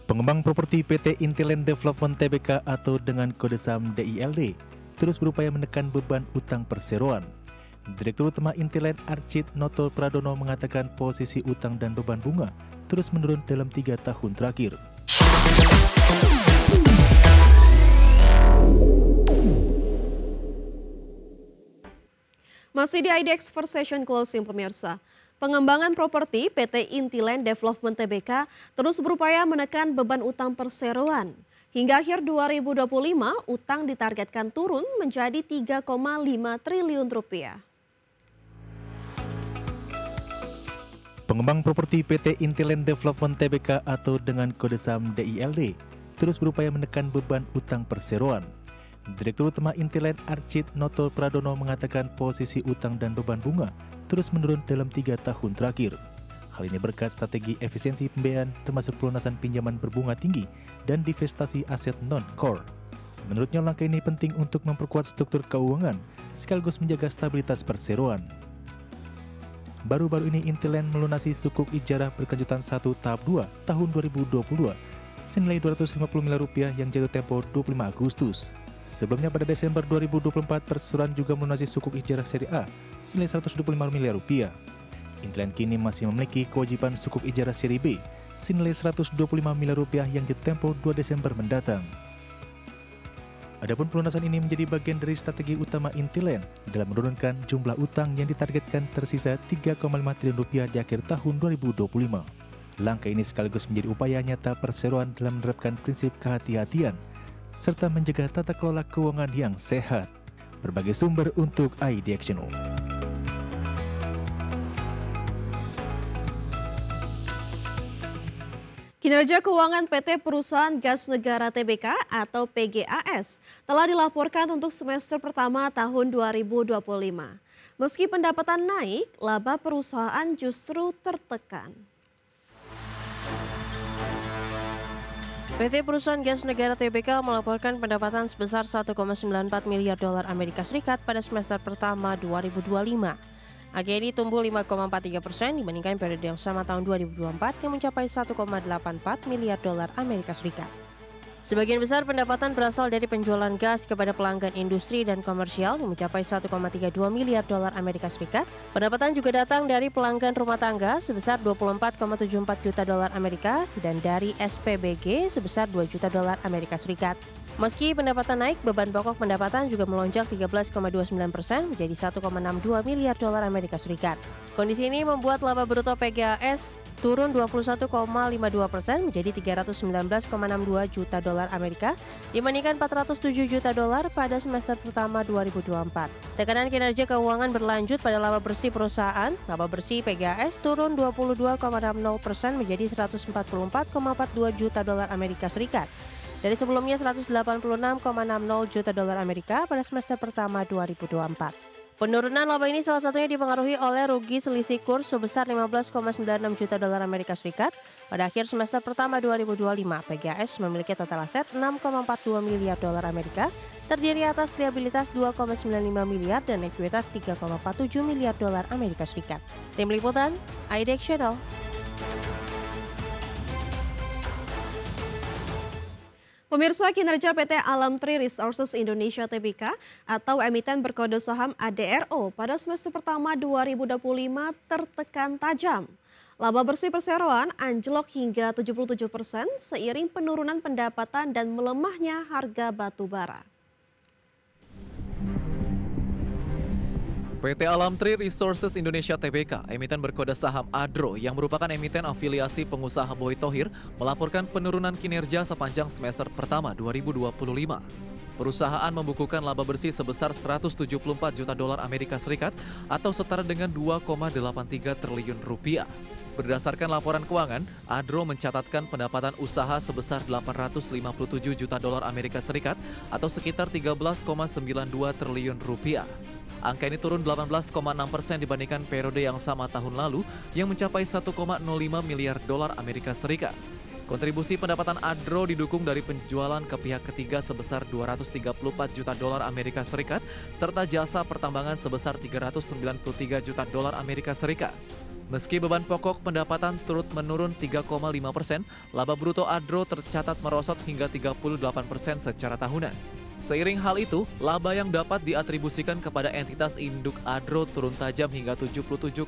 Pengembang properti PT Intiland Development Tbk atau dengan kode saham DILD terus berupaya menekan beban utang perseroan. Direktur Utama Intiland Archit Noto Pradono mengatakan posisi utang dan beban bunga terus menurun dalam 3 tahun terakhir. Masih di IDX First Session Closing pemirsa. Pengembangan properti PT Intiland Development Tbk terus berupaya menekan beban utang perseroan. Hingga akhir 2025, utang ditargetkan turun menjadi 3,5 triliun rupiah. Pengembang properti PT Intiland Development Tbk atau dengan kode saham DILD terus berupaya menekan beban utang perseroan. Direktur Utama Intiland Archit Noto Pradono mengatakan posisi utang dan beban bunga terus menurun dalam 3 tahun terakhir. Hal ini berkat strategi efisiensi pembiayaan termasuk pelunasan pinjaman berbunga tinggi dan divestasi aset non-core. Menurutnya langkah ini penting untuk memperkuat struktur keuangan sekaligus menjaga stabilitas perseroan. Baru-baru ini Intiland melunasi sukuk ijarah berkelanjutan 1 tahap 2 tahun 2022 senilai 250 miliar rupiah yang jatuh tempo 25 Agustus. Sebelumnya pada Desember 2024, perseroan juga melunasi sukuk ijarah seri A senilai 125 miliar rupiah. Intiland kini masih memiliki kewajiban sukuk ijarah seri B senilai 125 miliar rupiah yang jatuh tempo 2 Desember mendatang. Adapun pelunasan ini menjadi bagian dari strategi utama Intiland dalam menurunkan jumlah utang yang ditargetkan tersisa 3,5 triliun rupiah di akhir tahun 2025. Langkah ini sekaligus menjadi upaya nyata perseroan dalam menerapkan prinsip kehati-hatian serta menjaga tata kelola keuangan yang sehat. Berbagai sumber untuk IDX Channel. Kinerja keuangan PT Perusahaan Gas Negara Tbk atau PGAS telah dilaporkan untuk semester pertama tahun 2025. Meski pendapatan naik, laba perusahaan justru tertekan. PT Perusahaan Gas Negara Tbk melaporkan pendapatan sebesar 1,94 miliar dolar Amerika Serikat pada semester pertama 2025. Angka ini tumbuh 5,43% dibandingkan periode yang sama tahun 2024 yang mencapai 1,84 miliar dolar Amerika Serikat. Sebagian besar pendapatan berasal dari penjualan gas kepada pelanggan industri dan komersial yang mencapai 1,32 miliar dolar Amerika Serikat. Pendapatan juga datang dari pelanggan rumah tangga sebesar 24,74 juta dolar Amerika dan dari SPBG sebesar 2 juta dolar Amerika Serikat. Meski pendapatan naik, beban pokok pendapatan juga melonjak 13,29% menjadi 1,62 miliar dolar Amerika Serikat. Kondisi ini membuat laba bruto PGAS turun 21,52% menjadi 319,62 juta dolar Amerika dibandingkan 407 juta dolar pada semester pertama 2024. Tekanan kinerja keuangan berlanjut pada laba bersih perusahaan. Laba bersih PGAS turun 22,60% menjadi 144,42 juta dolar Amerika Serikat dari sebelumnya 186,60 juta dolar Amerika pada semester pertama 2024. Penurunan laba ini salah satunya dipengaruhi oleh rugi selisih kurs sebesar 15,96 juta dolar Amerika Serikat. Pada akhir semester pertama 2025, PGAS memiliki total aset 6,42 miliar dolar Amerika, terdiri atas liabilitas 2,95 miliar dan ekuitas 3,47 miliar dolar Amerika Serikat. Tim Liputan, IDX Channel. Pemirsa, kinerja PT Alam Tri Resources Indonesia Tbk atau emiten berkode saham ADRO pada semester pertama 2025 tertekan tajam. Laba bersih perseroan anjlok hingga 77% seiring penurunan pendapatan dan melemahnya harga batu bara. PT Alam Tri Resources Indonesia Tbk, emiten berkode saham ADRO yang merupakan emiten afiliasi pengusaha Boy Thohir, melaporkan penurunan kinerja sepanjang semester pertama 2025. Perusahaan membukukan laba bersih sebesar 174 juta dolar Amerika Serikat atau setara dengan 2,83 triliun rupiah. Berdasarkan laporan keuangan, ADRO mencatatkan pendapatan usaha sebesar 857 juta dolar Amerika Serikat atau sekitar 13,92 triliun rupiah. Angka ini turun 18,6% dibandingkan periode yang sama tahun lalu yang mencapai 1,05 miliar dolar Amerika Serikat. Kontribusi pendapatan ADRO didukung dari penjualan ke pihak ketiga sebesar 234 juta dolar Amerika Serikat serta jasa pertambangan sebesar 393 juta dolar Amerika Serikat. Meski beban pokok pendapatan turut menurun 3,5%, laba bruto Adro tercatat merosot hingga 38% secara tahunan. Seiring hal itu, laba yang dapat diatribusikan kepada entitas induk Adro turun tajam hingga 77,5%.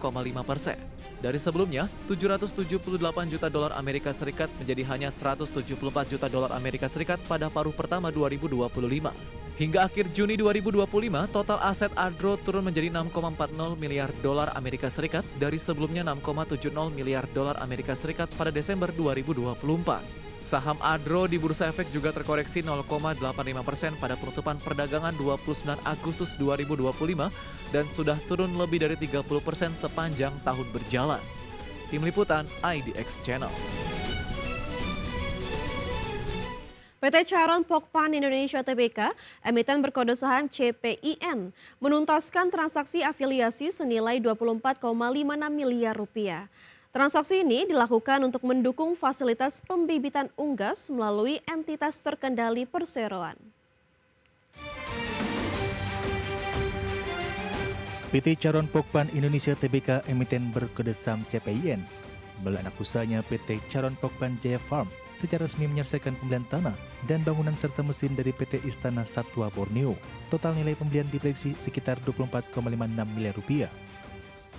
Dari sebelumnya, 778 juta dolar Amerika Serikat menjadi hanya 174 juta dolar Amerika Serikat pada paruh pertama 2025. Hingga akhir Juni 2025, total aset Adro turun menjadi 6,40 miliar dolar Amerika Serikat dari sebelumnya 6,70 miliar dolar Amerika Serikat pada Desember 2024. Saham Adro di Bursa Efek juga terkoreksi 0,85% pada penutupan perdagangan 29 Agustus 2025 dan sudah turun lebih dari 30% sepanjang tahun berjalan. Tim Liputan IDX Channel. PT Charon Pokpan Indonesia Tbk, emiten berkode saham CPIN, menuntaskan transaksi afiliasi senilai 24,56 miliar rupiah. Transaksi ini dilakukan untuk mendukung fasilitas pembibitan unggas melalui entitas terkendali perseroan. PT Charon Pokpan Indonesia Tbk, emiten berkode saham CPIN, melalui anak usahanya PT Charon Pokpan Jaya Farm, secara resmi menyelesaikan pembelian tanah dan bangunan serta mesin dari PT Istana Satwa Borneo. Total nilai pembelian diprediksi sekitar 24,56 miliar rupiah.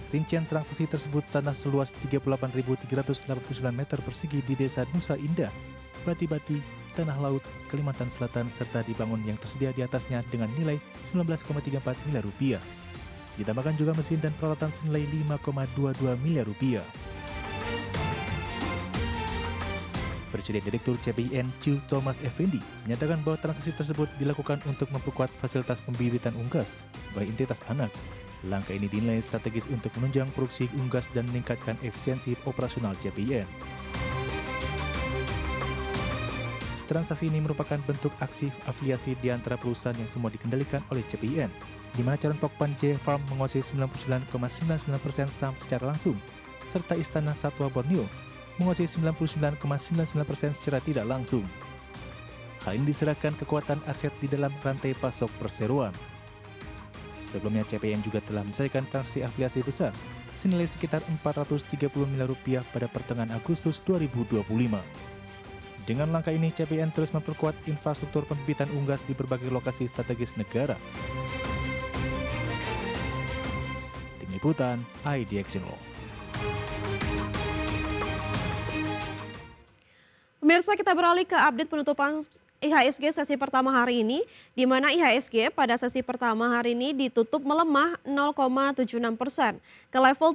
Rincian transaksi tersebut tanah seluas 38.389 meter persegi di Desa Nusa Indah, Bati-Bati, Tanah Laut, Kalimantan Selatan serta dibangun yang tersedia di atasnya dengan nilai 19,34 miliar rupiah. Ditambahkan juga mesin dan peralatan senilai 5,22 miliar rupiah. Presiden Direktur CPIN Chu Thomas Effendi menyatakan bahwa transaksi tersebut dilakukan untuk memperkuat fasilitas pembibitan unggas bagi entitas anak. Langkah ini dinilai strategis untuk menunjang produksi unggas dan meningkatkan efisiensi operasional CPIN. Transaksi ini merupakan bentuk aksi afiliasi di antara perusahaan yang semua dikendalikan oleh CPIN, di mana Charon Pokpan Jaya Farm menguasai 99,99% saham secara langsung, serta Istana Satwa Borneo menguasai 99,99% secara tidak langsung. Hal ini diserahkan kekuatan aset di dalam rantai pasok perseroan. Sebelumnya CPIN juga telah menyelesaikan transaksi afiliasi besar senilai sekitar 430 miliar rupiah pada pertengahan Agustus 2025. Dengan langkah ini, CPIN terus memperkuat infrastruktur pembibitan unggas di berbagai lokasi strategis negara. Tim Liputan IDX Channel. Pemirsa, kita beralih ke update penutupan IHSG sesi pertama hari ini, di mana IHSG pada sesi pertama hari ini ditutup melemah 0,76% ke level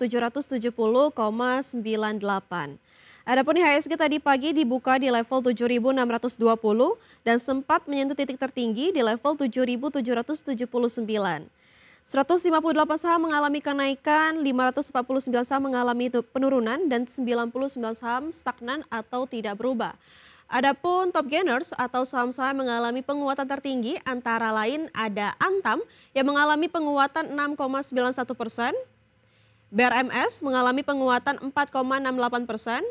7.770,98. Adapun IHSG tadi pagi dibuka di level 7.620 dan sempat menyentuh titik tertinggi di level 7.779. 158 saham mengalami kenaikan, 549 saham mengalami penurunan, dan 99 saham stagnan atau tidak berubah. Adapun top gainers atau saham-saham mengalami penguatan tertinggi antara lain ada Antam yang mengalami penguatan 6,91%, BRMS mengalami penguatan 4,68%,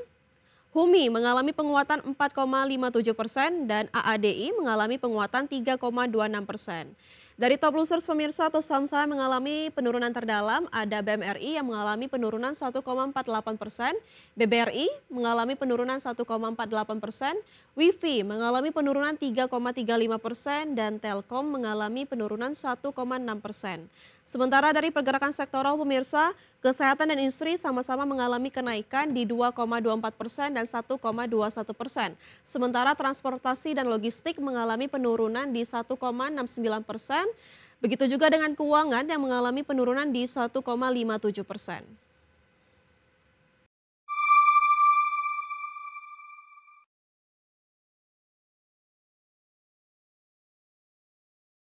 Humi mengalami penguatan 4,57% dan AADI mengalami penguatan 3,26%. Dari top losers pemirsa atau saham-saham mengalami penurunan terdalam ada BMRI yang mengalami penurunan 1,48%, BBRI mengalami penurunan 1,48%, WIFI mengalami penurunan 3,35% dan Telkom mengalami penurunan 1,6%. Sementara dari pergerakan sektoral pemirsa, kesehatan dan industri sama-sama mengalami kenaikan di 2,24% dan 1,21%. Sementara transportasi dan logistik mengalami penurunan di 1,69%. Begitu juga dengan keuangan yang mengalami penurunan di 1,57%.